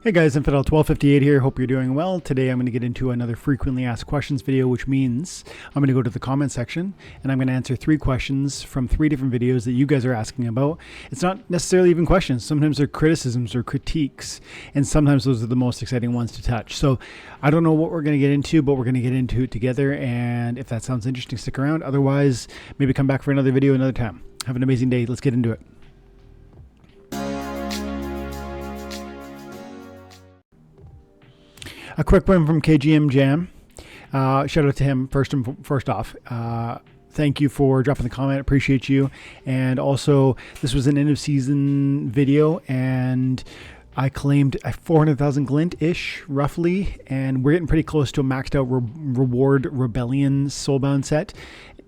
Hey guys, Infidel1258 here. Hope you're doing well. Today I'm going to get into another frequently asked questions video, which means I'm going to go to the comment section and I'm going to answer 3 questions from 3 different videos that you guys are asking about. It's not necessarily even questions. Sometimes they're criticisms or critiques, and sometimes those are the most exciting ones to touch. So I don't know what we're going to get into, but we're going to get into it together, and if that sounds interesting, stick around. Otherwise, maybe come back for another video another time. Have an amazing day. Let's get into it. A quick one from KGM Jam. Shout out to him first off. Thank you for dropping the comment. Appreciate you. And also, this was an end of season video, and I claimed 400,000 Glint-ish, roughly, and we're getting pretty close to a maxed out reward Rebellion Soulbound set.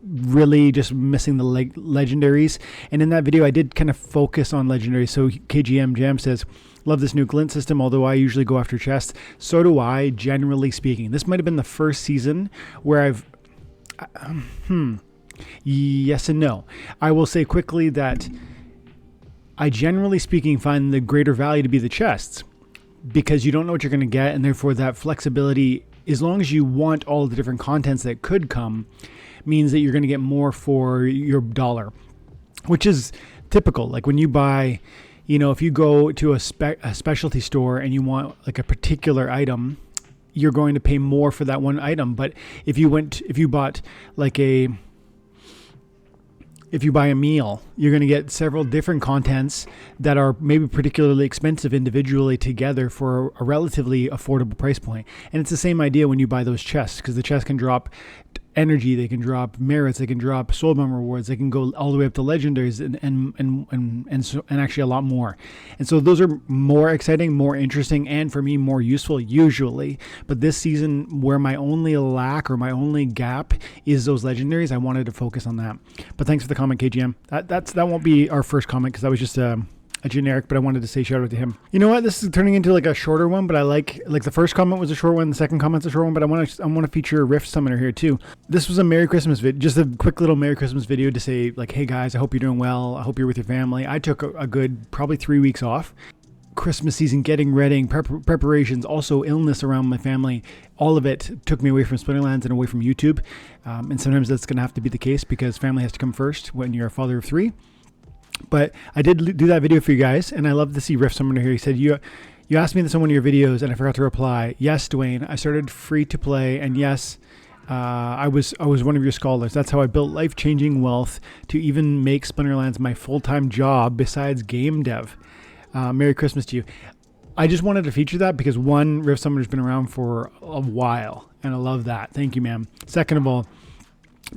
Really just missing the legendaries. And in that video, I did kind of focus on legendaries. So KGM Jam says, love this new Glint system, although I usually go after chests. So do I, generally speaking. This might have been the first season where I've... Yes and no. I will say quickly that I generally speaking find the greater value to be the chests, because you don't know what you're going to get, and therefore that flexibility, as long as you want all the different contents that could come, means that you're going to get more for your dollar, which is typical. Like when you buy... You know, if you go to a specialty store and you want like a particular item, you're going to pay more for that one item. But if you buy a meal, you're going to get several different contents that are maybe particularly expensive individually together for a relatively affordable price point. And it's the same idea when you buy those chests, because the chests can drop energy, they can drop merits, they can drop soulbound rewards, they can go all the way up to legendaries and actually a lot more. And so those are more exciting, more interesting, and for me more useful usually. But this season, where my only lack or my only gap is those legendaries, I wanted to focus on that. But thanks for the comment, KGM. That won't be our first comment, because that was just a generic, but I wanted to say shout out to him. You know what? This is turning into like a shorter one, but I like the first comment was a short one, the second comment's a short one, but I want to feature a Rift Summoner here too. This was a Merry Christmas video, just a quick little Merry Christmas video to say like, hey guys, I hope you're doing well. I hope you're with your family. I took a good probably 3 weeks off. Christmas season, getting ready, preparations, also illness around my family, all of it took me away from Splinterlands and away from YouTube. And sometimes that's going to have to be the case, because family has to come first when you're a father of 3. But I did do that video for you guys, and I love to see Rift Summoner here. He said, you asked me this in one of your videos, and I forgot to reply. Yes, Dwayne, I started free to play, and yes, I was one of your scholars. That's how I built life-changing wealth to even make Splinterlands my full-time job besides game dev. Merry Christmas to you. I just wanted to feature that because, one, Rift Summoner's been around for a while, and I love that. Thank you, ma'am. Second of all,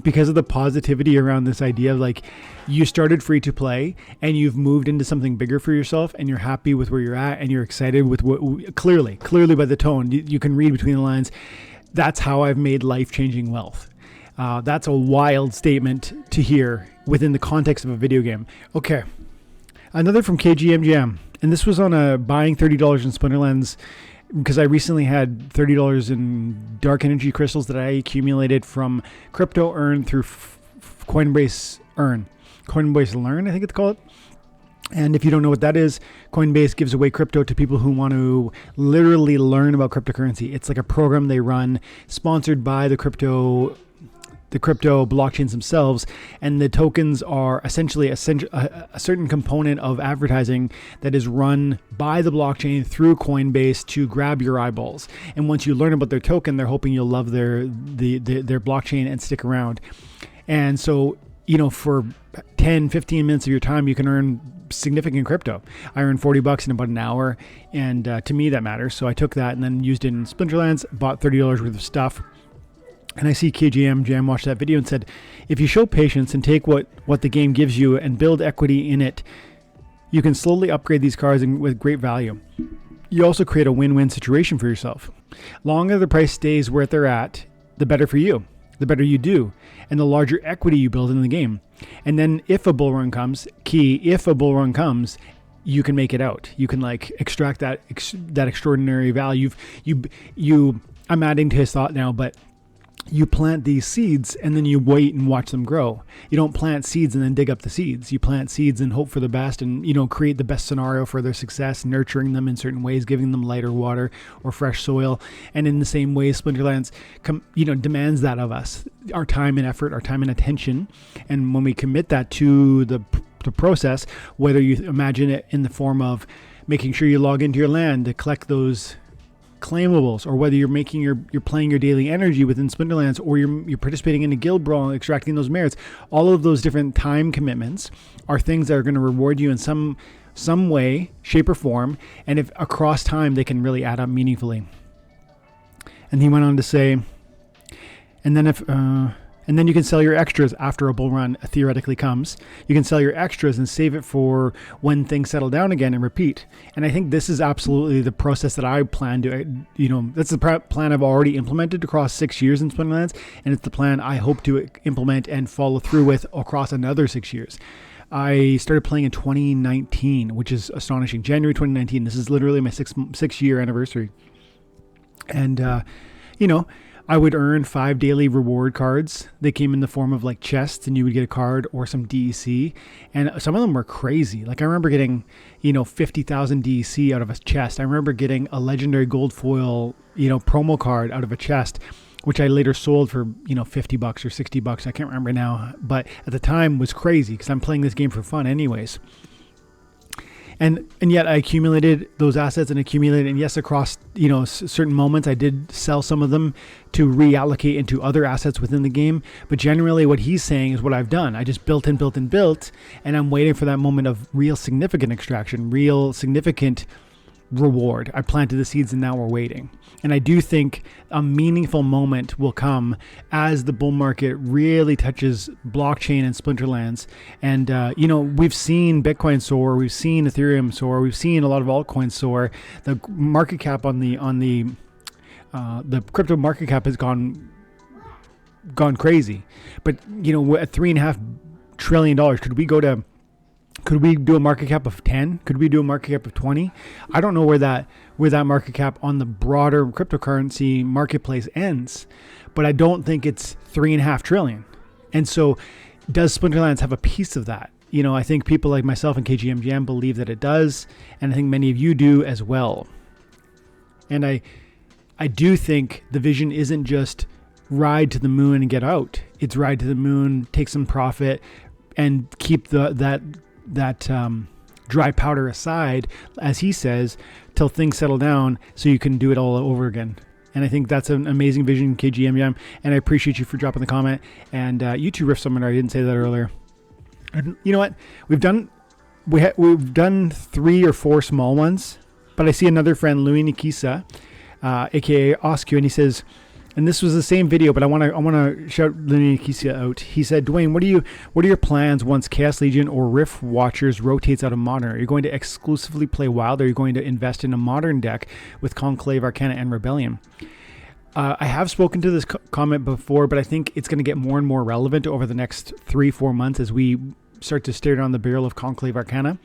because of the positivity around this idea of like, you started free to play and you've moved into something bigger for yourself, and you're happy with where you're at, and you're excited with what clearly by the tone you can read between the lines. That's how I've made life-changing wealth. That's a wild statement to hear within the context of a video game. Okay, another from KGM Jam, and this was on a buying $30 in Splinterlands, because I recently had $30 in dark energy crystals that I accumulated from crypto earn through Coinbase Learn, I think it's called. And if you don't know what that is, Coinbase gives away crypto to people who want to literally learn about cryptocurrency. It's like a program they run, sponsored by the crypto blockchains themselves, and the tokens are essentially a certain component of advertising that is run by the blockchain through Coinbase to grab your eyeballs. And once you learn about their token, they're hoping you'll love their blockchain and stick around. And so, you know, for 10-15 minutes of your time, you can earn significant crypto. I earned $40 in about an hour, and to me that matters. So I took that and then used it in Splinterlands, bought $30 worth of stuff. And I see KGM Jam watched that video and said, if you show patience and take what the game gives you and build equity in it, you can slowly upgrade these cards with great value. You also create a win-win situation for yourself. Longer the price stays where they're at, the better for you, the better you do, and the larger equity you build in the game. And then if a bull run comes, you can make it out. You can like extract that extraordinary value. I'm adding to his thought now, but you plant these seeds and then you wait and watch them grow. You don't plant seeds and then dig up the seeds. You plant seeds and hope for the best and, create the best scenario for their success, nurturing them in certain ways, giving them lighter water or fresh soil. And in the same way, Splinterlands, demands that of us, our time and effort, our time and attention. And when we commit that to the process, whether you imagine it in the form of making sure you log into your land to collect those claimables, or whether you're playing your daily energy within Splinterlands, or you're participating in a guild brawl and extracting those merits, all of those different time commitments are things that are going to reward you in some way, shape, or form, and if across time they can really add up meaningfully. And he went on to say, and then you can sell your extras after a bull run theoretically comes. You can sell your extras and save it for when things settle down again and repeat. And I think this is absolutely the process that I plan to, that's the plan I've already implemented across 6 years in Splinterlands. And it's the plan I hope to implement and follow through with across another 6 years. I started playing in 2019, which is astonishing. January 2019. This is literally my six year anniversary. And, I would earn 5 daily reward cards. They came in the form of like chests, and you would get a card or some DEC. And some of them were crazy. Like I remember getting, 50,000 DEC out of a chest. I remember getting a legendary gold foil, promo card out of a chest, which I later sold for, $50 or $60. I can't remember now. But at the time was crazy because I'm playing this game for fun anyways. And yet I accumulated those assets and yes, across, certain moments I did sell some of them to reallocate into other assets within the game. But generally what he's saying is what I've done. I just built and I'm waiting for that moment of real significant extraction, real significant reward. I planted the seeds and now we're waiting. And I do think a meaningful moment will come as the bull market really touches blockchain and Splinterlands. And, we've seen Bitcoin soar, we've seen Ethereum soar, we've seen a lot of altcoins soar. The market cap on the crypto market cap has gone crazy. But, at $3.5 trillion, could we do a market cap of 10? Could we do a market cap of 20? I don't know where that market cap on the broader cryptocurrency marketplace ends, but I don't think it's 3.5 trillion. And so does Splinterlands have a piece of that? I think people like myself and KGMGM believe that it does, and I think many of you do as well. And I do think the vision isn't just ride to the moon and get out. It's ride to the moon, take some profit, and keep that dry powder aside, as he says, till things settle down so you can do it all over again. And I think that's an amazing vision, KGMM. And I appreciate you for dropping the comment. And you two riff seminar, I didn't say that earlier. And you know what? We've done 3 or 4 small ones, but I see another friend, Louis Nikisa, aka Oscu, and he says, and this was the same video, but I want to shout Louis Nikisa out. He said, Dwayne, what are your plans once Chaos Legion or Rift Watchers rotates out of Modern? Are you going to exclusively play Wild? Or are you going to invest in a Modern deck with Conclave, Arcana, and Rebellion? I have spoken to this comment before, but I think it's going to get more and more relevant over the next 3-4 months as we start to stare down the barrel of Conclave Arcana.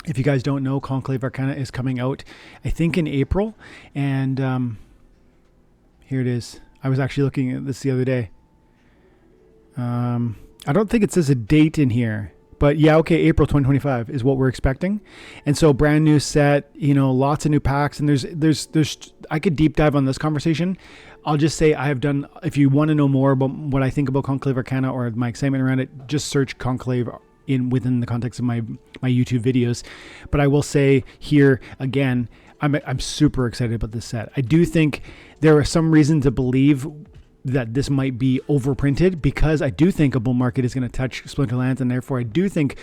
If you guys don't know, Conclave Arcana is coming out, I think, in April. And here it is. I was actually looking at this the other day. I don't think it says a date in here. But yeah, okay, April 2025 is what we're expecting. And so brand new set, lots of new packs. And there's I could deep dive on this conversation. I'll just say I have done, if you want to know more about what I think about Conclave Arcana or my excitement around it, just search Conclave within the context of my YouTube videos. But I will say here again, I'm super excited about this set. I do think there are some reason to believe that this might be overprinted, because I do think a bull market is going to touch Splinterlands, and therefore I do think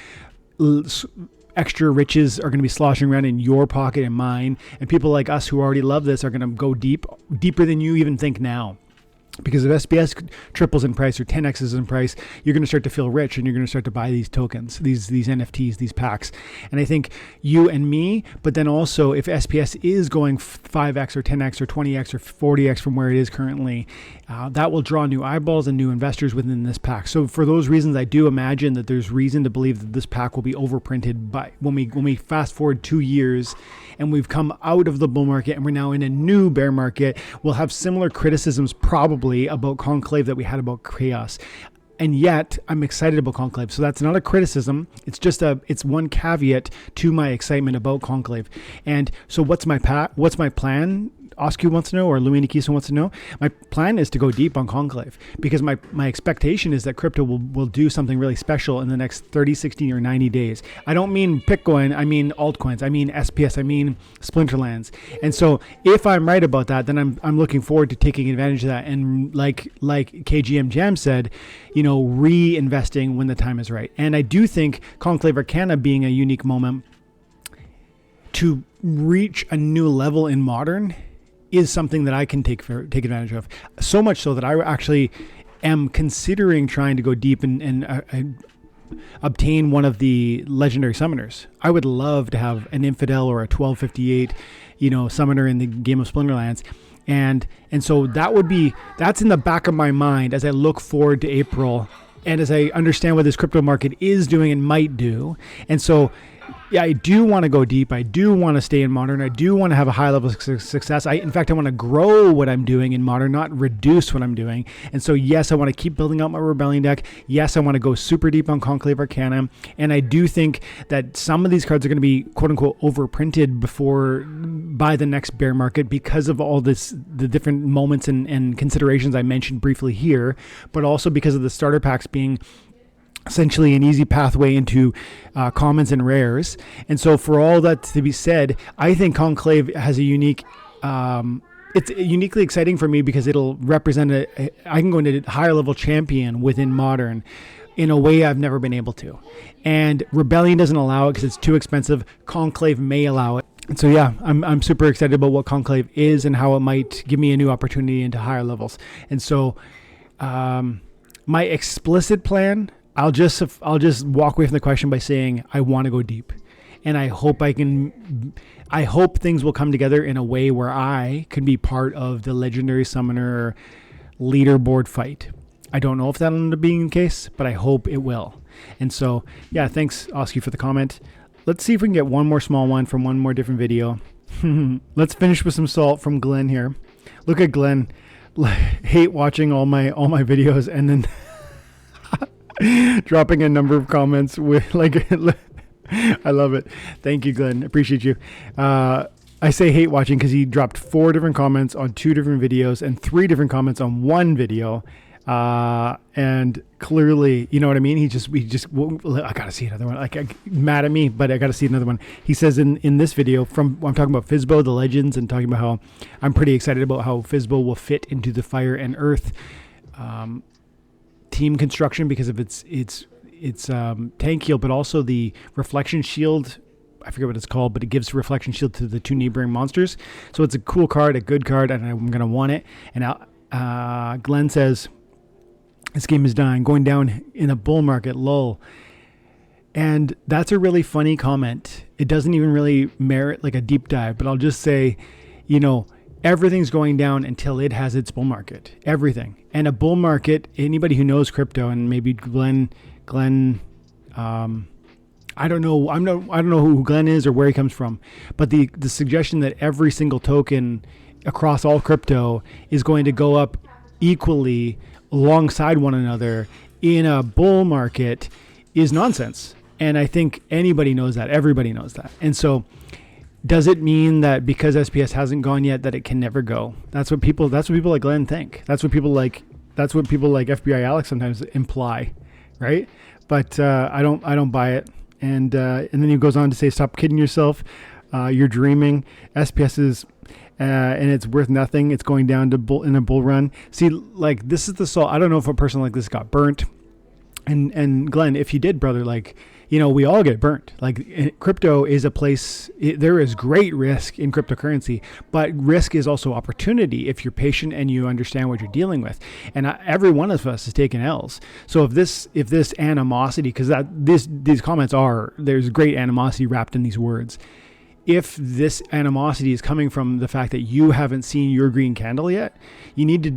extra riches are going to be sloshing around in your pocket and mine, and people like us who already love this are going to go deeper than you even think now. Because if SBS triples in price or 10x's in price, you're going to start to feel rich, and you're going to start to buy these tokens, these NFTs, these packs. And I think you and me, but then also if SPS is going 5x or 10x or 20x or 40x from where it is currently, that will draw new eyeballs and new investors within this pack. So for those reasons, I do imagine that there's reason to believe that this pack will be overprinted by when we fast forward 2 years and we've come out of the bull market and we're now in a new bear market. We'll have similar criticisms probably favorably about Conclave that we had about Chaos. And yet I'm excited about Conclave. So that's not a criticism. It's just it's one caveat to my excitement about Conclave. And so what's my plan? Oscu wants to know, or Louis Nikisa wants to know. My plan is to go deep on Conclave, because my expectation is that crypto will do something really special in the next 30, 60, or 90 days. I don't mean Bitcoin, I mean altcoins, I mean SPS, I mean Splinterlands. And so if I'm right about that, then I'm looking forward to taking advantage of that. And like KGM Jam said, reinvesting when the time is right. And I do think Conclave Arcana being a unique moment to reach a new level in Modern is something that I can take advantage of. So much so that I actually am considering trying to go deep and obtain one of the legendary summoners. I would love to have an Infidel or a 1258, summoner in the game of Splinterlands. And so that's in the back of my mind as I look forward to April and as I understand what this crypto market is doing and might do. And so, yeah, I do want to go deep. I do want to stay in Modern. I do want to have a high level of success. In fact, I want to grow what I'm doing in Modern, not reduce what I'm doing. And so, yes, I want to keep building out my Rebellion deck. Yes, I want to go super deep on Conclave Arcana. And I do think that some of these cards are going to be, quote unquote, overprinted by the next bear market because of all the different moments and considerations I mentioned briefly here, but also because of the starter packs being essentially an easy pathway into commons and rares. And so for all that to be said, I think Conclave has a unique, it's uniquely exciting for me because it'll represent I can go into higher level champion within Modern in a way I've never been able to. And Rebellion doesn't allow it because it's too expensive. Conclave may allow it. And so, yeah, I'm super excited about what Conclave is and how it might give me a new opportunity into higher levels. And so my explicit plan, I'll just walk away from the question by saying I want to go deep, and I hope things will come together in a way where I can be part of the legendary summoner leaderboard fight. I don't know if that'll end up being the case, but I hope it will. And so, yeah, thanks, Oscar, for the comment. Let's see if we can get one more small one from one more different video. Let's finish with some salt from Glenn here. Look at Glenn, hate watching all my videos, and then dropping a number of comments with I love it. Thank you, Glenn. Appreciate you. I say hate watching because he dropped 4 different comments on 2 different videos and 3 different comments on one video. And clearly, you know what I mean? I gotta see another one. Mad at me, but I gotta see another one. He says in this video I'm talking about Fizbo, the legends, and talking about how I'm pretty excited about how Fizbo will fit into the Fire and Earth, team construction because of its tank heal, but also the reflection shield. I forget what it's called, but it gives reflection shield to the 2 neighboring monsters. So it's a cool card, a good card, and I'm going to want it. And Glenn says, this game is dying, going down in a bull market, lol. And that's a really funny comment. It doesn't even really merit like a deep dive, but I'll just say, everything's going down until it has its bull market. Everything. And a bull market, anybody who knows crypto, and maybe Glenn, I don't know who Glenn is or where he comes from, but the suggestion that every single token across all crypto is going to go up equally alongside one another in a bull market is nonsense. And I think anybody knows that. Everybody knows that. And so, does it mean that because SPS hasn't gone yet that it can never go? That's what people like Glenn think. That's what people like FBI Alex sometimes imply, right? But I don't buy it. And then he goes on to say, stop kidding yourself. You're dreaming. SPS is and it's worth nothing. It's going down to in a bull run. See, this is the salt. I don't know if a person like this got burnt. And Glenn, if you did, brother, we all get burnt. Crypto is a place, there is great risk in cryptocurrency, but risk is also opportunity if you're patient and you understand what you're dealing with. And every one of us has taken L's. So if this animosity, because these comments there's great animosity wrapped in these words. If this animosity is coming from the fact that you haven't seen your green candle yet, you need to,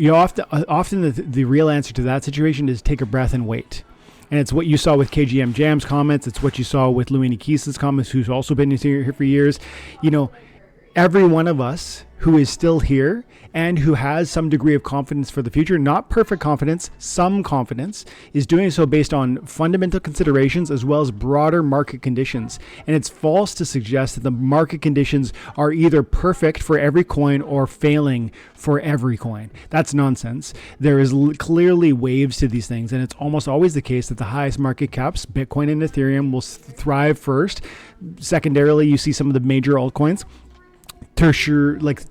often the real answer to that situation is take a breath and wait. And it's what you saw with KGM Jam's comments. It's what you saw with Louis Nikisa's comments, who's also been here for years. every one of us who is still here and who has some degree of confidence for the future, not perfect confidence, some confidence, is doing so based on fundamental considerations as well as broader market conditions. And it's false to suggest that the market conditions are either perfect for every coin or failing for every coin. That's nonsense. There is clearly waves to these things, and it's almost always the case that the highest market caps, Bitcoin and Ethereum, will thrive first. Secondarily, you see some of the major altcoins. Tertiary, like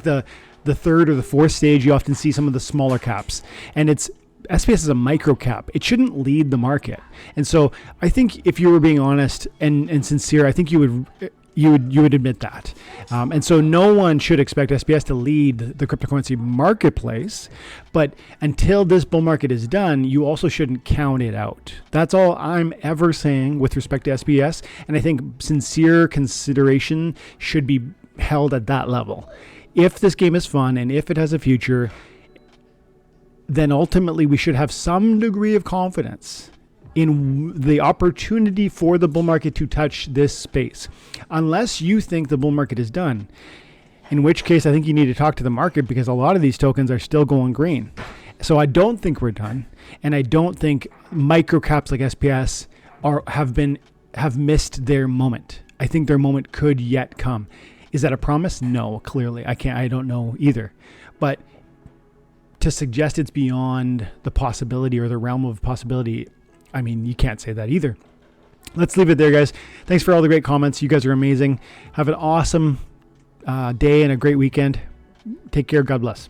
the third or the fourth stage, you often see some of the smaller caps, and it's SPS is a micro cap. It shouldn't lead the market. And so I think if you were being honest and sincere, I think you would admit that. And so no one should expect SPS to lead the cryptocurrency marketplace, but until this bull market is done, you also shouldn't count it out. That's all I'm ever saying with respect to SPS. And I think sincere consideration should be held at that level. If this game is fun and if it has a future, then ultimately we should have some degree of confidence in the opportunity for the bull market to touch this space. Unless you think the bull market is done, in which case I think you need to talk to the market, because a lot of these tokens are still going green. So I don't think we're done, and I don't think micro caps like SPS have missed their moment. I think their moment could yet come. Is that a promise? No, clearly. I don't know either. But to suggest it's beyond the possibility or the realm of possibility, I mean, you can't say that either. Let's leave it there, guys. Thanks for all the great comments. You guys are amazing. Have an awesome day and a great weekend. Take care. God bless.